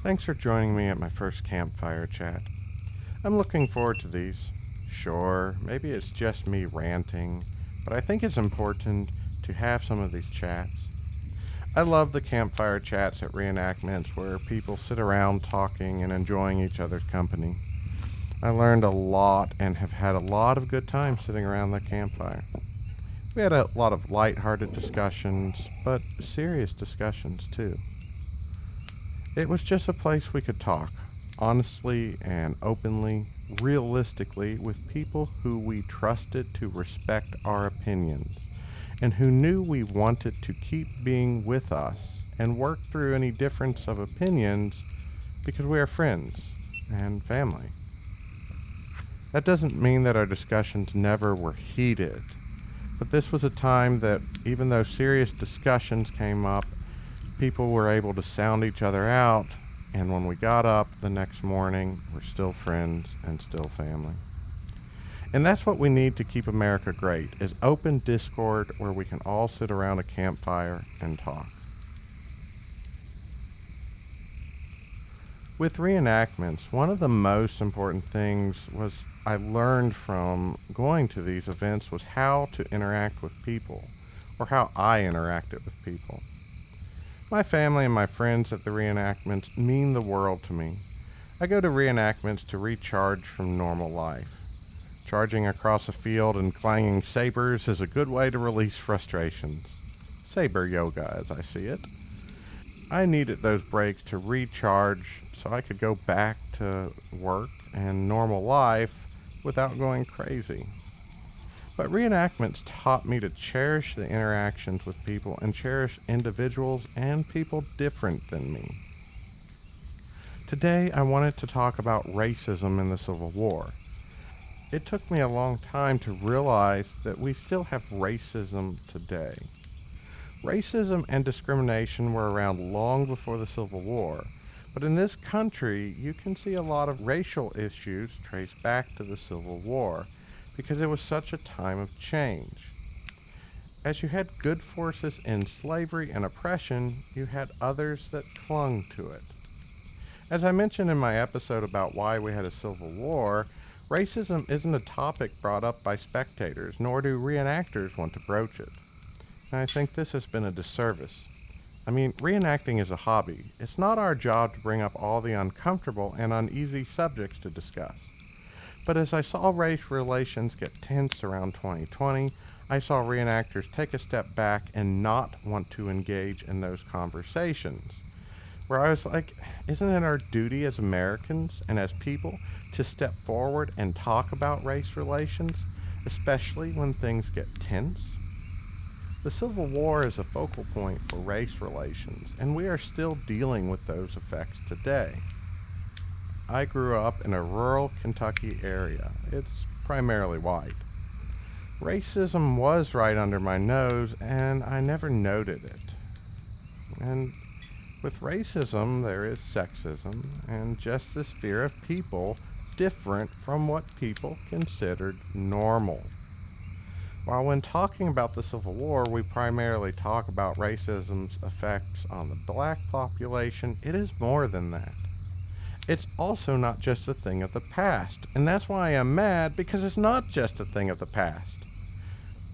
Thanks for joining me at my first Campfire Chat. I'm looking forward to these. Sure, maybe it's just me ranting, but I think it's important to have some of these chats. I love the Campfire Chats at Reenactments where people sit around talking and enjoying each other's company. I learned a lot and have had a lot of good times sitting around the campfire. We had a lot of light-hearted discussions, but serious discussions too. It was just a place we could talk, honestly and openly, realistically, with people who we trusted to respect our opinions, and who knew we wanted to keep being with us and work through any difference of opinions because we are friends and family. That doesn't mean that our discussions never were heated, but this was a time that, even though serious discussions came up, people were able to sound each other out, and when we got up the next morning, we're still friends and still family. And that's what we need to keep America great, is open discord where we can all sit around a campfire and talk. With reenactments, one of the most important things I learned from going to these events was how to interact with people, or how I interacted with people. My family and my friends at the reenactments mean the world to me. I go to reenactments to recharge from normal life. Charging across a field and clanging sabers is a good way to release frustrations. Saber yoga, as I see it. I needed those breaks to recharge so I could go back to work and normal life without going crazy. But reenactments taught me to cherish the interactions with people and cherish individuals and people different than me. Today, I wanted to talk about racism in the Civil War. It took me a long time to realize that we still have racism today. Racism and discrimination were around long before the Civil War, but in this country, you can see a lot of racial issues traced back to the Civil War, because it was such a time of change. As you had good forces in slavery and oppression, you had others that clung to it. As I mentioned in my episode about why we had a Civil War, racism isn't a topic brought up by spectators, nor do reenactors want to broach it. And I think this has been a disservice. I mean, reenacting is a hobby. It's not our job to bring up all the uncomfortable and uneasy subjects to discuss. But as I saw race relations get tense around 2020, I saw reenactors take a step back and not want to engage in those conversations. Where I was like, isn't it our duty as Americans and as people to step forward and talk about race relations, especially when things get tense? The Civil War is a focal point for race relations, and we are still dealing with those effects today. I grew up in a rural Kentucky area. It's primarily white. Racism was right under my nose, and I never noted it. And with racism, there is sexism and just this fear of people different from what people considered normal. While when talking about the Civil War, we primarily talk about racism's effects on the black population, it is more than that. It's also not just a thing of the past, and that's why I am mad, because it's not just a thing of the past.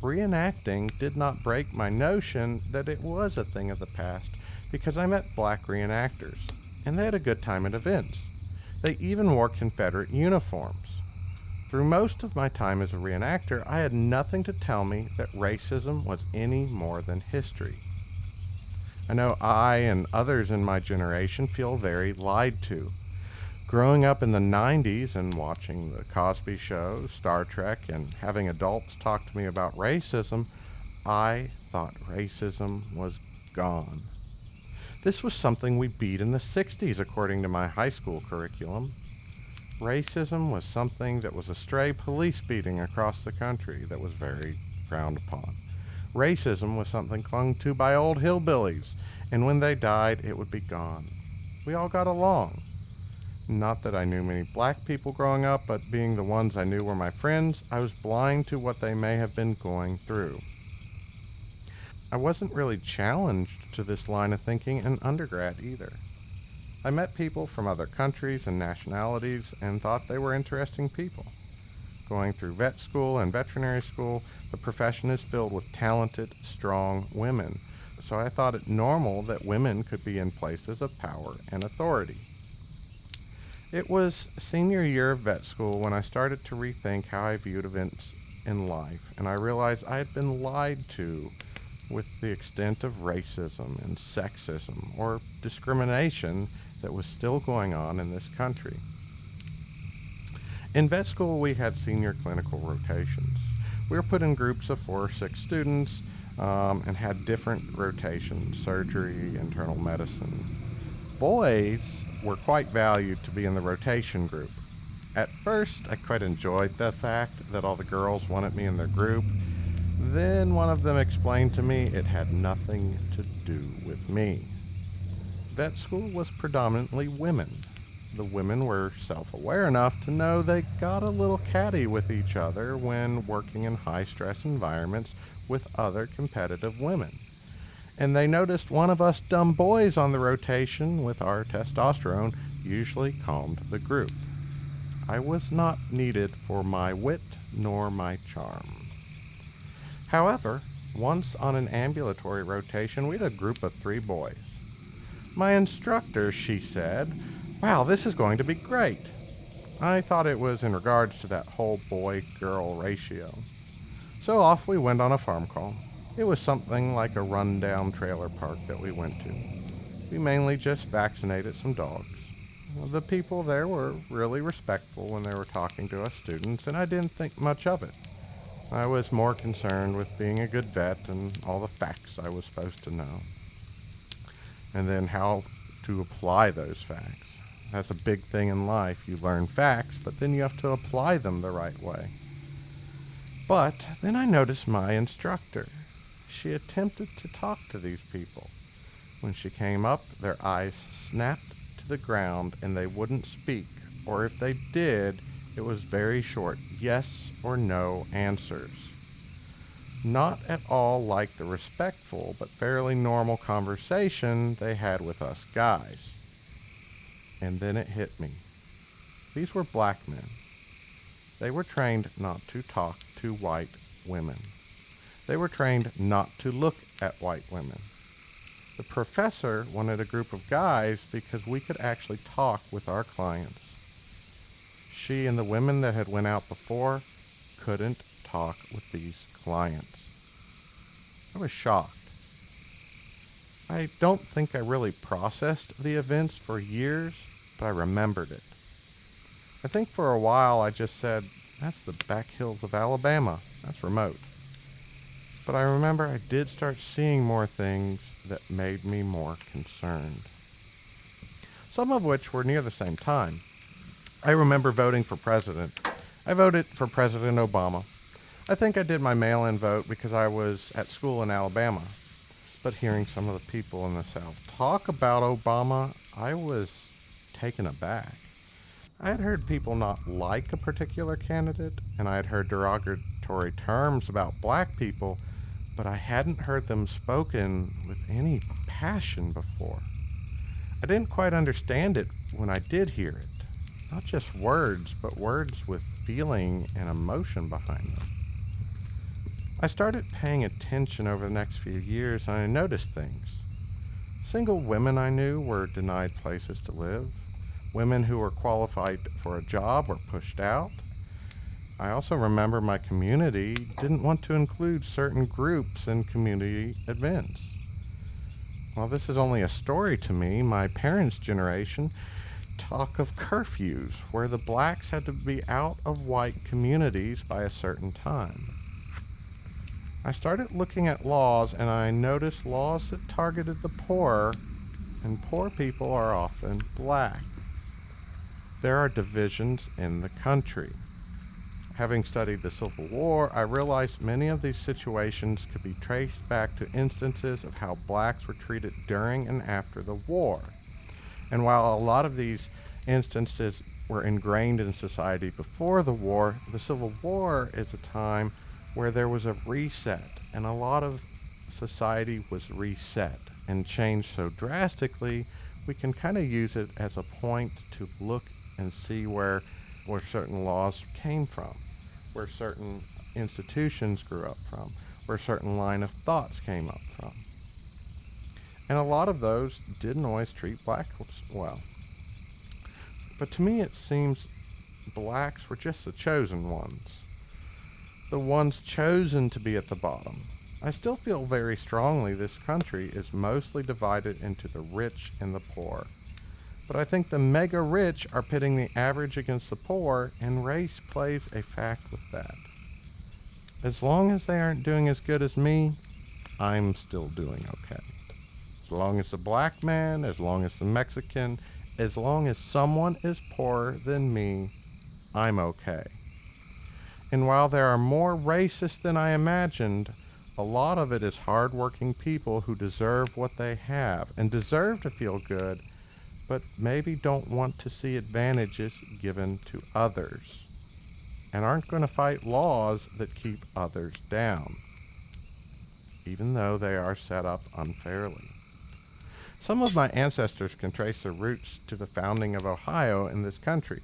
Reenacting did not break my notion that it was a thing of the past, because I met black reenactors, and they had a good time at events. They even wore Confederate uniforms. Through most of my time as a reenactor, I had nothing to tell me that racism was any more than history. I know I and others in my generation feel very lied to. Growing up in the 90s and watching The Cosby Show, Star Trek, and having adults talk to me about racism, I thought racism was gone. This was something we beat in the 60s, according to my high school curriculum. Racism was something that was a stray police beating across the country that was very frowned upon. Racism was something clung to by old hillbillies, and when they died, it would be gone. We all got along. Not that I knew many black people growing up, but being the ones I knew were my friends, I was blind to what they may have been going through. I wasn't really challenged to this line of thinking in undergrad either. I met people from other countries and nationalities and thought they were interesting people. Going through vet school and veterinary school, the profession is filled with talented, strong women. So I thought it normal that women could be in places of power and authority. It was senior year of vet school when I started to rethink how I viewed events in life, and I realized I had been lied to with the extent of racism and sexism or discrimination that was still going on in this country. In vet school, we had senior clinical rotations. We were put in groups of 4 or 6 students and had different rotations: surgery, internal medicine. Boys were quite valued to be in the rotation group. At first, I quite enjoyed the fact that all the girls wanted me in their group. Then one of them explained to me it had nothing to do with me. Vet school was predominantly women. The women were self-aware enough to know they got a little catty with each other when working in high-stress environments with other competitive women. And they noticed one of us dumb boys on the rotation with our testosterone usually calmed the group. I was not needed for my wit nor my charm. However, once on an ambulatory rotation, we had a group of 3 boys. My instructor, she said, "Wow, this is going to be great." I thought it was in regards to that whole boy-girl ratio. So off we went on a farm call. It was something like a rundown trailer park that we went to. We mainly just vaccinated some dogs. The people there were really respectful when they were talking to us students, and I didn't think much of it. I was more concerned with being a good vet and all the facts I was supposed to know, and then how to apply those facts. That's a big thing in life. You learn facts, but then you have to apply them the right way. But then I noticed my instructor. She attempted to talk to these people. When she came up, their eyes snapped to the ground and they wouldn't speak, or if they did, it was very short yes or no answers. Not at all like the respectful but fairly normal conversation they had with us guys. And then it hit me. These were black men. They were trained not to talk to white women. They were trained not to look at white women. The professor wanted a group of guys because we could actually talk with our clients. She and the women that had went out before couldn't talk with these clients. I was shocked. I don't think I really processed the events for years, but I remembered it. I think for a while I just said, that's the back hills of Alabama. That's remote. But I remember I did start seeing more things that made me more concerned. Some of which were near the same time. I remember voting for president. I voted for President Obama. I think I did my mail-in vote because I was at school in Alabama. But hearing some of the people in the South talk about Obama, I was taken aback. I had heard people not like a particular candidate, and I had heard derogatory terms about black people, but I hadn't heard them spoken with any passion before. I didn't quite understand it when I did hear it. Not just words, but words with feeling and emotion behind them. I started paying attention over the next few years, and I noticed things. Single women I knew were denied places to live. Women who were qualified for a job were pushed out. I also remember my community didn't want to include certain groups in community events. While this is only a story to me, my parents' generation talk of curfews where the blacks had to be out of white communities by a certain time. I started looking at laws and I noticed laws that targeted the poor, and poor people are often black. There are divisions in the country. Having studied the Civil War, I realized many of these situations could be traced back to instances of how blacks were treated during and after the war. And while a lot of these instances were ingrained in society before the war, the Civil War is a time where there was a reset, and a lot of society was reset and changed so drastically we can kind of use it as a point to look and see where certain laws came from, where certain institutions grew up from, where certain line of thoughts came up from. And a lot of those didn't always treat blacks well. But to me it seems blacks were just the chosen ones. The ones chosen to be at the bottom. I still feel very strongly this country is mostly divided into the rich and the poor. But I think the mega rich are pitting the average against the poor, and race plays a fact with that. As long as they aren't doing as good as me, I'm still doing okay. As long as the black man, as long as the Mexican, as long as someone is poorer than me, I'm okay. And while there are more racists than I imagined, a lot of it is hardworking people who deserve what they have and deserve to feel good, but maybe don't want to see advantages given to others and aren't going to fight laws that keep others down, even though they are set up unfairly. Some of my ancestors can trace their roots to the founding of Ohio in this country.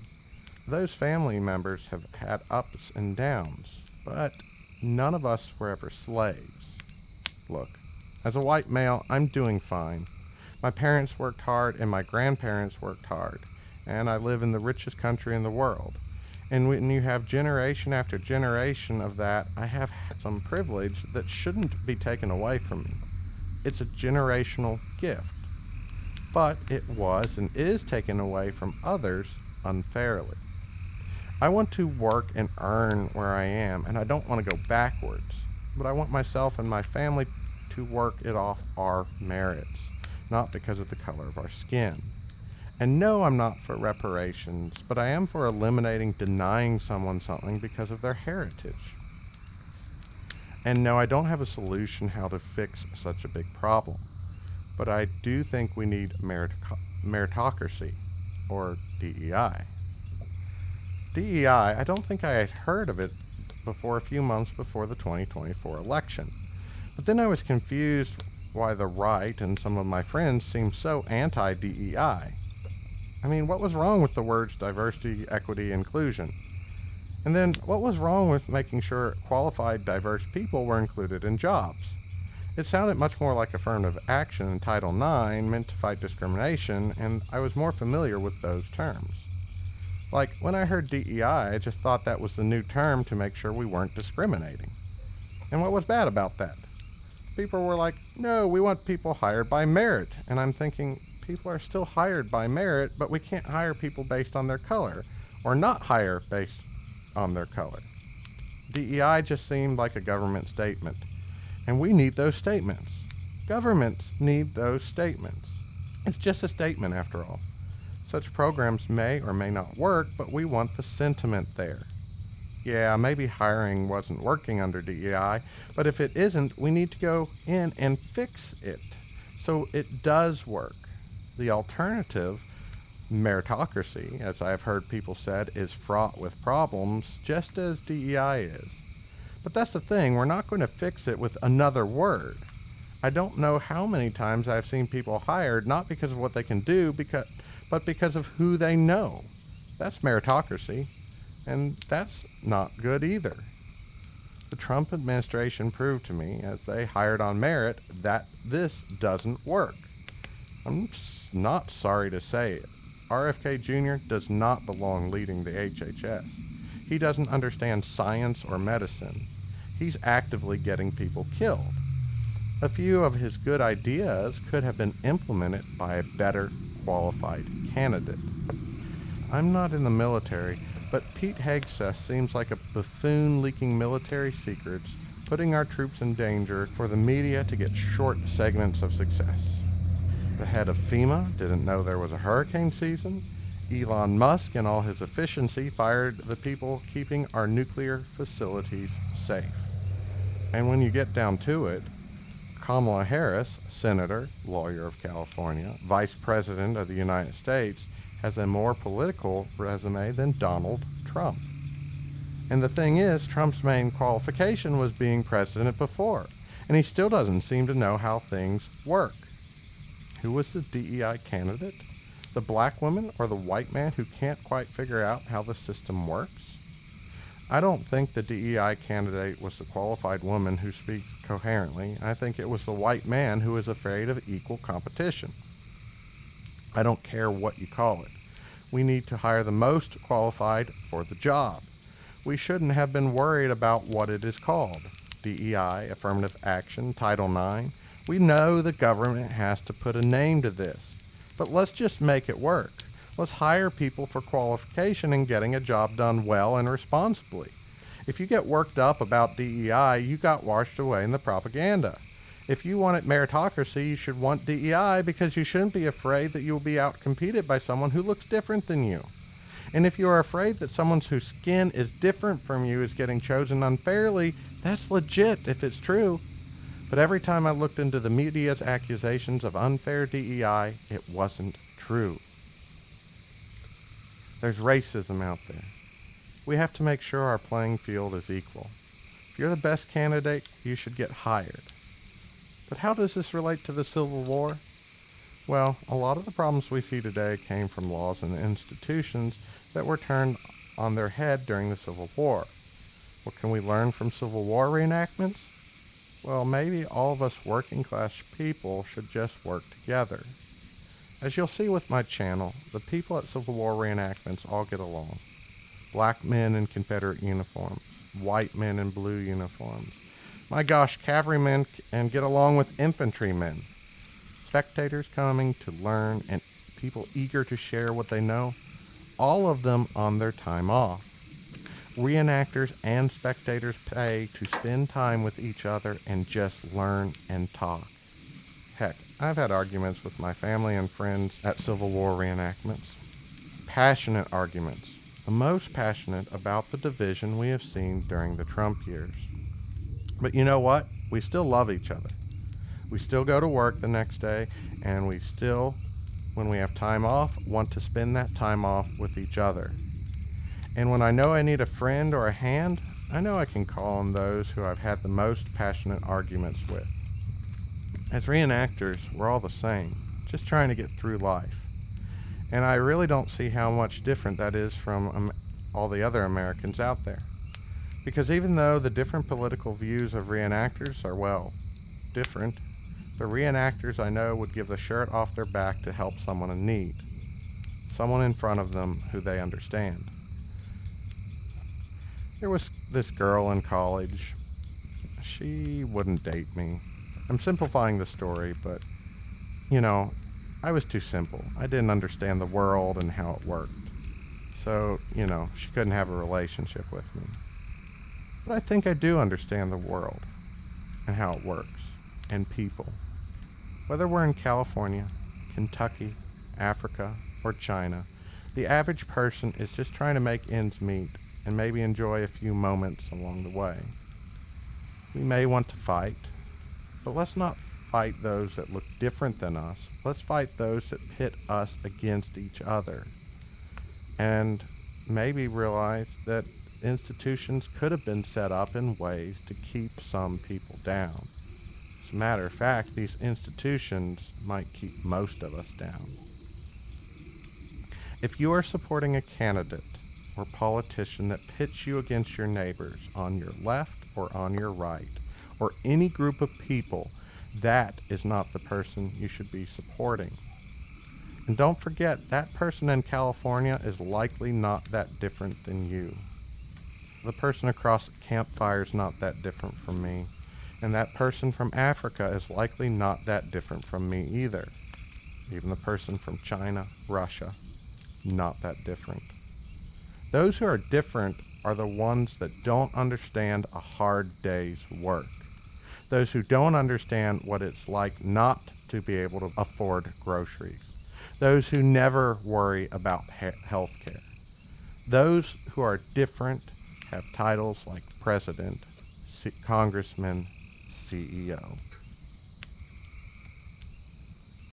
Those family members have had ups and downs, but none of us were ever slaves. Look, as a white male, I'm doing fine. My parents worked hard and my grandparents worked hard, and I live in the richest country in the world. And when you have generation after generation of that, I have some privilege that shouldn't be taken away from me. It's a generational gift. But it was and is taken away from others unfairly. I want to work and earn where I am, and I don't want to go backwards. But I want myself and my family to work it off our merits, not because of the color of our skin. And no, I'm not for reparations, but I am for eliminating denying someone something because of their heritage. And no, I don't have a solution how to fix such a big problem. But I do think we need meritocracy, or DEI. DEI, I don't think I had heard of it before a few months before the 2024 election. But then I was confused why the right and some of my friends seemed so anti-DEI. I mean, what was wrong with the words diversity, equity, inclusion? And then what was wrong with making sure qualified, diverse people were included in jobs? It sounded much more like affirmative action in Title IX meant to fight discrimination, and I was more familiar with those terms. Like, when I heard DEI, I just thought that was the new term to make sure we weren't discriminating. And what was bad about that? People were like, no, we want people hired by merit. And I'm thinking, people are still hired by merit, but we can't hire people based on their color, or not hire based on their color. DEI just seemed like a government statement. And we need those statements. Governments need those statements. It's just a statement after all. Such programs may or may not work, but we want the sentiment there. Yeah, maybe hiring wasn't working under DEI, but if it isn't, we need to go in and fix it so it does work. The alternative, meritocracy, as I've heard people said, is fraught with problems, just as DEI is. But that's the thing, we're not going to fix it with another word. I don't know how many times I've seen people hired not because of what they can do, but because of who they know. That's meritocracy, and that's not good either. The Trump administration proved to me, as they hired on merit, that this doesn't work. I'm not sorry to say it. RFK Jr. does not belong leading the HHS. He doesn't understand science or medicine. He's actively getting people killed. A few of his good ideas could have been implemented by a better qualified candidate. I'm not in the military, but Pete Hegseth seems like a buffoon leaking military secrets, putting our troops in danger for the media to get short segments of success. The head of FEMA didn't know there was a hurricane season. Elon Musk, in all his efficiency, fired the people keeping our nuclear facilities safe. And when you get down to it, Kamala Harris, Senator, lawyer of California, Vice President of the United States, has a more political resume than Donald Trump. And the thing is, Trump's main qualification was being president before, and he still doesn't seem to know how things work. Who was the DEI candidate? The black woman or the white man who can't quite figure out how the system works? I don't think the DEI candidate was the qualified woman who speaks coherently. I think it was the white man who is afraid of equal competition. I don't care what you call it. We need to hire the most qualified for the job. We shouldn't have been worried about what it is called. DEI, affirmative action, Title IX. We know the government has to put a name to this, but let's just make it work. Let's hire people for qualification and getting a job done well and responsibly. If you get worked up about DEI, you got washed away in the propaganda. If you want meritocracy, you should want DEI because you shouldn't be afraid that you will be outcompeted by someone who looks different than you. And if you are afraid that someone whose skin is different from you is getting chosen unfairly, that's legit if it's true. But every time I looked into the media's accusations of unfair DEI, it wasn't true. There's racism out there. We have to make sure our playing field is equal. If you're the best candidate, you should get hired. But how does this relate to the Civil War? Well, a lot of the problems we see today came from laws and institutions that were turned on their head during the Civil War. What can we learn from Civil War reenactments? Well, maybe all of us working class people should just work together. As you'll see with my channel, the people at Civil War Reenactments all get along. Black men in Confederate uniforms, white men in blue uniforms. My gosh, cavalrymen and get along with infantrymen. Spectators coming to learn and people eager to share what they know, all of them on their time off. Reenactors and spectators pay to spend time with each other and just learn and talk. Heck, I've had arguments with my family and friends at Civil War reenactments. Passionate arguments, the most passionate about the division we have seen during the Trump years. But you know what? We still love each other. We still go to work the next day, and we still, when we have time off, want to spend that time off with each other. And when I know I need a friend or a hand, I know I can call on those who I've had the most passionate arguments with. As reenactors, we're all the same, just trying to get through life. And I really don't see how much different that is from all the other Americans out there. Because even though the different political views of reenactors are, well, different, the reenactors I know would give the shirt off their back to help someone in need. Someone in front of them who they understand. There was this girl in college. She wouldn't date me. I'm simplifying the story, but, I was too simple. I didn't understand the world and how it worked. So, she couldn't have a relationship with me. But I think I do understand the world and how it works and people. Whether we're in California, Kentucky, Africa, or China, the average person is just trying to make ends meet and maybe enjoy a few moments along the way. We may want to fight, but let's not fight those that look different than us. Let's fight those that pit us against each other. And maybe realize that institutions could have been set up in ways to keep some people down. As a matter of fact, these institutions might keep most of us down. If you are supporting a candidate or politician that pits you against your neighbors on your left or on your right, or any group of people, that is not the person you should be supporting. And don't forget, that person in California is likely not that different than you. The person across Campfire is not that different from me. And that person from Africa is likely not that different from me either. Even the person from China, Russia, not that different. Those who are different are the ones that don't understand a hard day's work. Those who don't understand what it's like not to be able to afford groceries. Those who never worry about health care. Those who are different have titles like president, congressman, CEO.